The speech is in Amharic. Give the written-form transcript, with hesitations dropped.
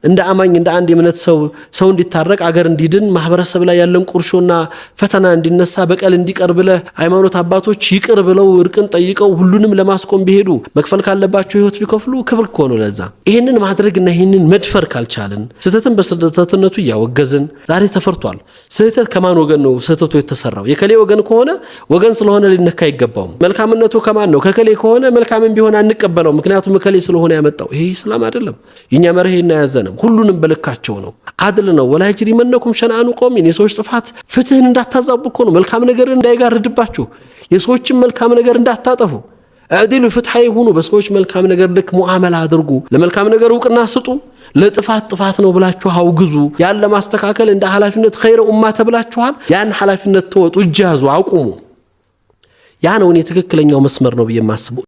እንደ አማኝ እንደ አንድ የምነት ሰው እንዲታረቅ አገር እንዲድን ማህበረሰብ ላይ ያለን ቁርሾና ፈተና እንዲነሳ በቀል እንዲቀርብለ ሃይማኖት አባቶች ይቅር ብለው እርቅን ጠይቀው ሁሉንም ለማስቆም ቢሄዱ መክፈል ካለባቸው ህይወት ቢከፍሉ ክብር ኮኖ ለዛ ይሄንን ማድረግና ይሄንን መድፈር ካልቻለን ስህተትን በስህተትነቱ ያወገዝን ዛሬ ተፈርቷል ስህተት ከማን ወገን ነው ስህተቱ የተሰራው የከሌ ወገን ከሆነ ወገን ስለሆነ ሊነካ ይገባው መልካምነቱ ከማን ነው ከከሌ ከሆነ መልካምን ቢሆን አንቀበለው ምክንያቱም ከሌ ስለሆነ ያመጣው ይሄ እስላም አይደለም የኛ መርሄና ያዘነ ሁሉንም በልካቸው ነው አድል ነው ወላ ይጅሪመነኩም ሸናኑ ቆሚን የሰዎች ጥፋት ፍትህን እንዳታዛቡ እኮ ነው መልካም ነገር እንዳይጋርድባችሁ የሰዎችን መልካም ነገር እንዳታጠፉ አድሉ ፍትሃይ ሁኑ በሰዎች መልካም ነገር ልክ ሙአመላ አድርጉ ለመልካም ነገር ዕውቅና ስጡ ለጥፋት ነው ብላችሁ አውግዙ ያለ ማስተካከል እንደ ሐላፊነት ኸይረ ኡማ ተብላችኋል ያን ሐላፊነት ተወጡ እጃዙ አቁሙ ያ ነው ትክክለኛው መስመር ነው በየማስበው